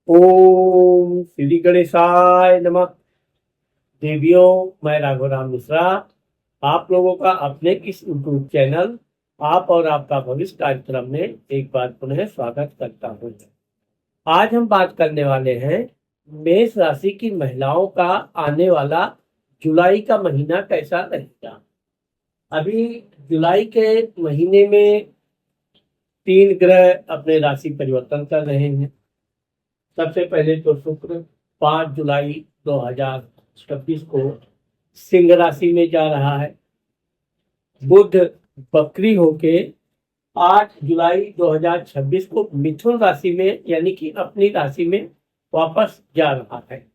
ओम श्री गणेशाय नमः। देवियों, मैं राघवराम मिश्रा आप लोगों का अपने इस यूट्यूब चैनल आप और आपका भविष्य कार्यक्रम में एक बार पुनः स्वागत करता हूँ। आज हम बात करने वाले हैं मेष राशि की महिलाओं का आने वाला जुलाई का महीना कैसा रहेगा। अभी जुलाई के महीने में 3 ग्रह अपने राशि परिवर्तन कर रहे हैं। सबसे पहले तो शुक्र 5 जुलाई 2026 को सिंह राशि में जा रहा है। बुध बकरी होके 8 जुलाई 2026 को मिथुन राशि में यानी कि अपनी राशि में वापस जा रहा है।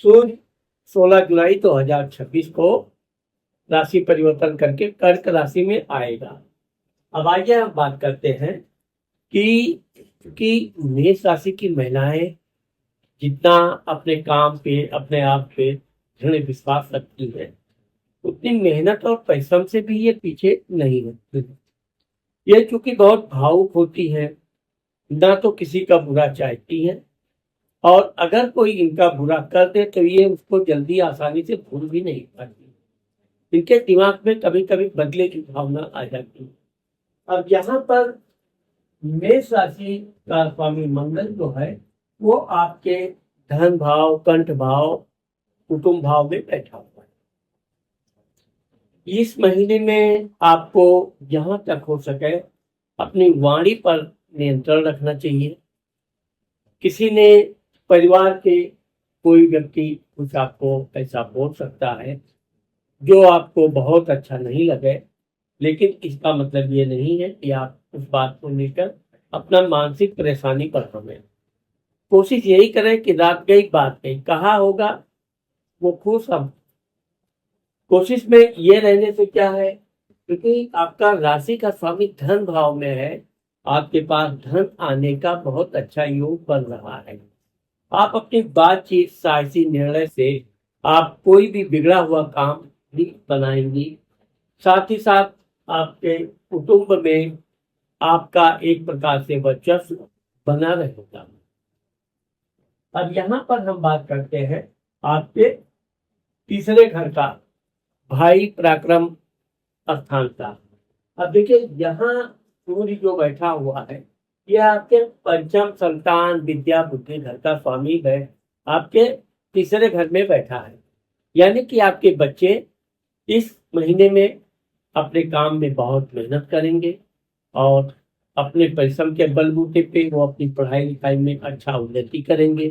सूर्य 16 जुलाई 2026 को राशि परिवर्तन करके कर्क राशि में आएगा। अब आइए हम बात करते हैं कि मेष राशि की महिलाएं जितना अपने काम पे अपने आप पे दृढ़ विश्वास रखती है, उतनी मेहनत और परिश्रम से भी ये पीछे नहीं हटती। ये चूंकि बहुत भावुक होती है, ना तो किसी का बुरा चाहती है, और अगर कोई इनका बुरा कर दे तो ये उसको जल्दी आसानी से भूल भी नहीं पाती। इनके दिमाग में कभी कभी बदले की भावना आ जाती है। अब यहाँ पर मेष राशि का स्वामी मंगल जो है वो आपके धन भाव, कंठ भाव, कुटुंब भाव में बैठा हुआ है। इस महीने में आपको जहां तक हो सके अपनी वाणी पर नियंत्रण रखना चाहिए। किसी ने परिवार के कोई व्यक्ति कुछ आपको ऐसा बोल सकता है जो आपको बहुत अच्छा नहीं लगे, लेकिन इसका मतलब ये नहीं है कि आप उस बात को लेकर अपना मानसिक परेशानी पर हमें कोशिश यही करें कि रात गई बात गई, कहा होगा वो खुश हम। कोशिश में ये रहने से क्या है, क्योंकि आपका राशि का स्वामी धन भाव में है, आपके पास धन आने का बहुत अच्छा योग बन रहा है। आप अपनी बातचीत, साहसी निर्णय से आप कोई भी बिगड़ा हुआ काम भी बनाएंगी। साथ ही साथ आपके कुटुंब में आपका एक प्रकार से वर्चस्व बना रहेगा। अब यहाँ पर हम बात करते हैं आपके तीसरे घर का, भाई पराक्रम स्थान का। अब देखिए यहाँ सूर्य जो बैठा हुआ है यह आपके पंचम संतान विद्या बुद्धि घर का स्वामी है, आपके तीसरे घर में बैठा है। यानी कि आपके बच्चे इस महीने में अपने काम में बहुत मेहनत करेंगे और अपने परिश्रम के बलबूते पे वो अपनी पढ़ाई लिखाई में अच्छा उन्नति करेंगे।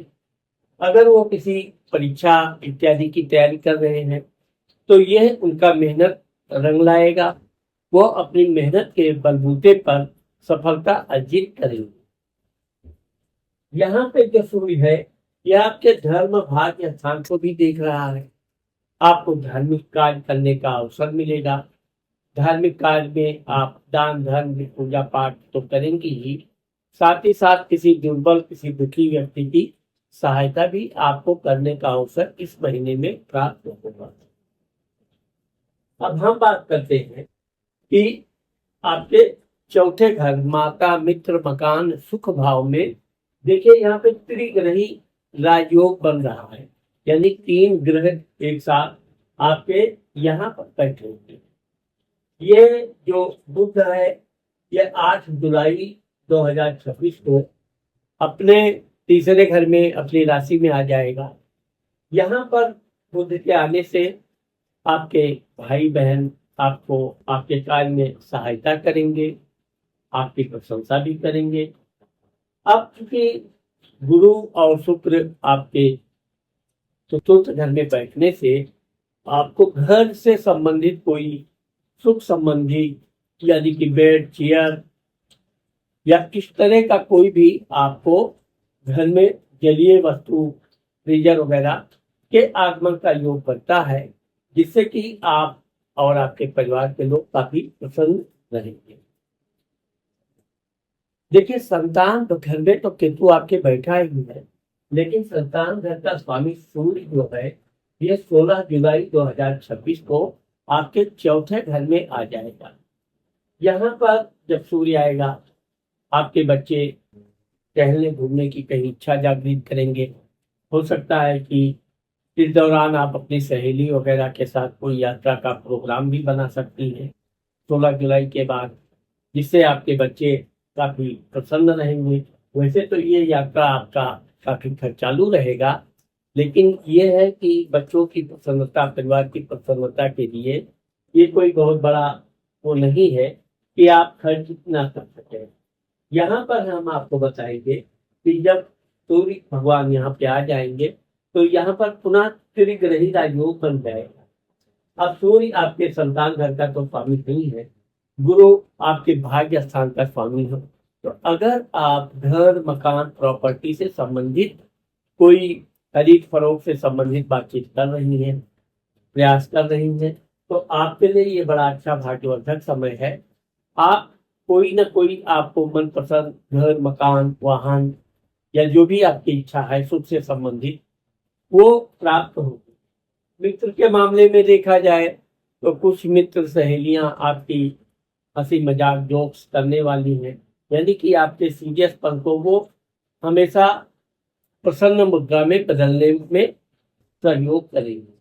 अगर वो किसी परीक्षा इत्यादि की तैयारी कर रहे हैं तो यह उनका मेहनत रंग लाएगा। वो अपनी मेहनत के बलबूते पर सफलता अर्जित करेंगे। यहाँ पे जो सूर्य है यह आपके धर्म भाग्य स्थान को भी देख रहा है। आपको धार्मिक कार्य करने का अवसर मिलेगा। धार्मिक कार्य में आप दान धर्म पूजा पाठ तो करेंगे ही, साथ ही साथ किसी दुर्बल किसी दुखी व्यक्ति की सहायता भी आपको करने का अवसर इस महीने में प्राप्त होगा। अब हम बात करते हैं कि आपके चौथे घर माता मित्र मकान सुख भाव में देखिए यहाँ पे त्रिग्रही राजयोग बन रहा है, यानी 3 ग्रह एक साथ आपके यहाँ पर बैठे होंगे। ये जो बुध है ये 8 जुलाई 2026 को अपने तीसरे घर में अपनी राशि में आ जाएगा। यहाँ पर बुध के आने से आपके भाई बहन आपको आपके कार्य में सहायता करेंगे, आपकी प्रशंसा भी करेंगे। अब चूंकि गुरु और शुक्र आपके चतुर्थ घर में बैठने से आपको घर से संबंधित कोई सुख संबंधी यानी कि बेड चेयर या किस तरह का कोई भी आपको घर में जलीय वस्तु फ्रीजर वगैरह के आगमन का योग बनता है, जिससे कि आप और आपके परिवार के लोग काफी प्रसन्न रहेंगे। देखिए संतान तो घर में तो केतु आपके बैठा ही है, लेकिन संतान घर का स्वामी सूर्य जो है ये 16 जुलाई 2026 को आपके चौथे घर में आ जाएगा। यहाँ पर जब सूर्य आएगा आपके बच्चे टहलने घूमने की कहीं इच्छा जागृत करेंगे। हो सकता है कि इस दौरान आप अपनी सहेली वगैरह के साथ कोई यात्रा का प्रोग्राम भी बना सकती हैं 16 जुलाई के बाद, जिससे आपके बच्चे काफी प्रसन्न रहेंगे। वैसे तो ये यात्रा आपका काफी खर्चालू रहेगा, लेकिन ये है कि बच्चों की प्रसन्नता, परिवार की प्रसन्नता के लिए ये कोई बहुत बड़ा वो नहीं है कि आप खर्च ना कर सकें। यहाँ पर हम आपको बताएंगे कि जब सूर्य भगवान यहाँ पे आ जाएंगे तो यहाँ पर पुनः त्रिग्रही योग बन जाएगा। अब सूर्य आपके संतान घर का तो स्वामी नहीं है, गुरु आपके भाग्य स्थान का स्वामी है। तो अगर आप घर, मकान, प्रॉपर्टी से संबंधित कोई खरीद फरोख्त से संबंधित बातचीत कर रही हैं, प्रयास कर रही हैं, तो आपके लिए ये बड़ा अच्छा भाग्यवर्धक समय है। आप कोई ना कोई आपको मनपसंद घर, मकान, वाहन या जो भी आपकी इच्छा है सुख से संबंधित वो प्राप्त होगी। मित्र के मामले में देखा जाए तो कुछ मित्र सहेलियां आपकी हंसी मजाक जोक्स करने वाली हैं, यानी कि आपके सीरियसपन को वो हमेशा प्रसन्न मुद्रा में बदलने में सहयोग करेंगे।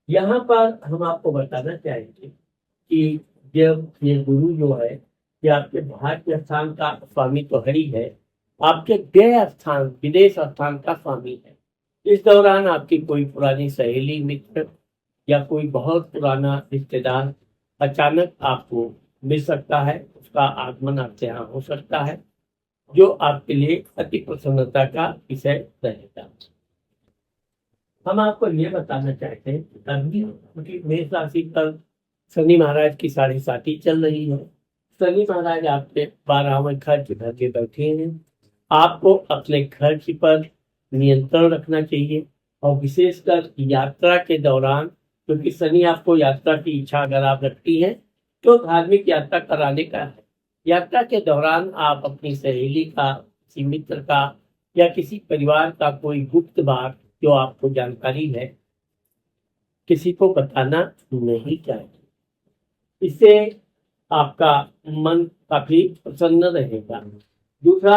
यहाँ पर हम आपको बताना चाहेंगे कि जब ये गुरु जो है कि आपके भाग्य स्थान का स्वामी तो है ही है, आपके व्यय स्थान, विदेश स्थान का स्वामी है। इस दौरान आपकी कोई पुरानी सहेली, मित्र या कोई बहुत पुराना रिश्तेदार अचानक आपको मिल सकता है, उसका आगमन आपके यहाँ हो सकता है, जो आपके लिए अति प्रसन्नता का विषय रहेगा। हम आपको ये बताना चाहते हैं कि अभी क्योंकि मेष राशि पर शनि महाराज की 7.5 चल रही है। शनि महाराज आपके 12वें खर्च घर के बैठे हैं। आपको अपने खर्च पर नियंत्रण रखना चाहिए, और विशेषकर यात्रा के दौरान, क्योंकि शनि आपको यात्रा की इच्छा अगर आप रखती हैं तो धार्मिक यात्रा कराने का है। यात्रा के दौरान आप अपनी सहेली का, किसी मित्र का या किसी परिवार का कोई गुप्त बात जो आपको जानकारी है किसी को बताना नहीं चाहिए। इससे आपका मन काफी प्रसन्न रहेगा। दूसरा,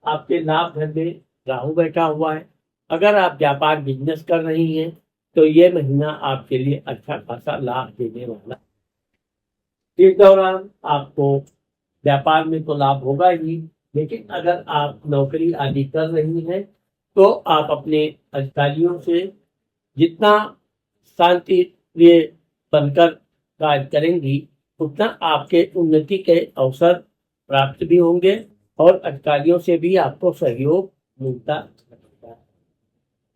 आपके लाभ घर में राहु बैठा हुआ है। अगर आप व्यापार बिजनेस कर रही हैं तो ये महीना आपके लिए अच्छा खासा लाभ देने वाला। इस दौरान आपको व्यापार में तो लाभ होगा ही, लेकिन अगर आप नौकरी आदि कर रही हैं तो आप अपने अधिकारियों से जितना शांति प्रिय बनकर कार्य करेंगी उतना आपके उन्नति के अवसर प्राप्त भी होंगे और अधिकारियों से भी आपको सहयोग मिलता रहेगा।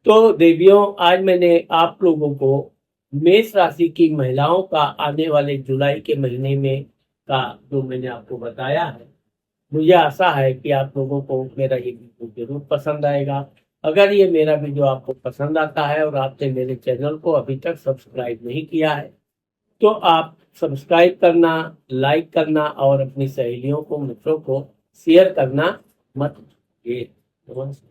तो देवियों, आज मैंने आप लोगों को मेष राशि की महिलाओं का आने वाले जुलाई के महीने में का जो मैंने आपको बताया है, मुझे आशा है कि आप लोगों को मेरा ये वीडियो जरूर पसंद आएगा। अगर ये मेरा वीडियो आपको पसंद आता है और आपने मेरे चैनल को अभी तक सब्सक्राइब नहीं किया है तो आप सब्सक्राइब करना, लाइक करना और अपनी सहेलियों को, मित्रों को शेयर करना मत भूलिए। नमस्कार।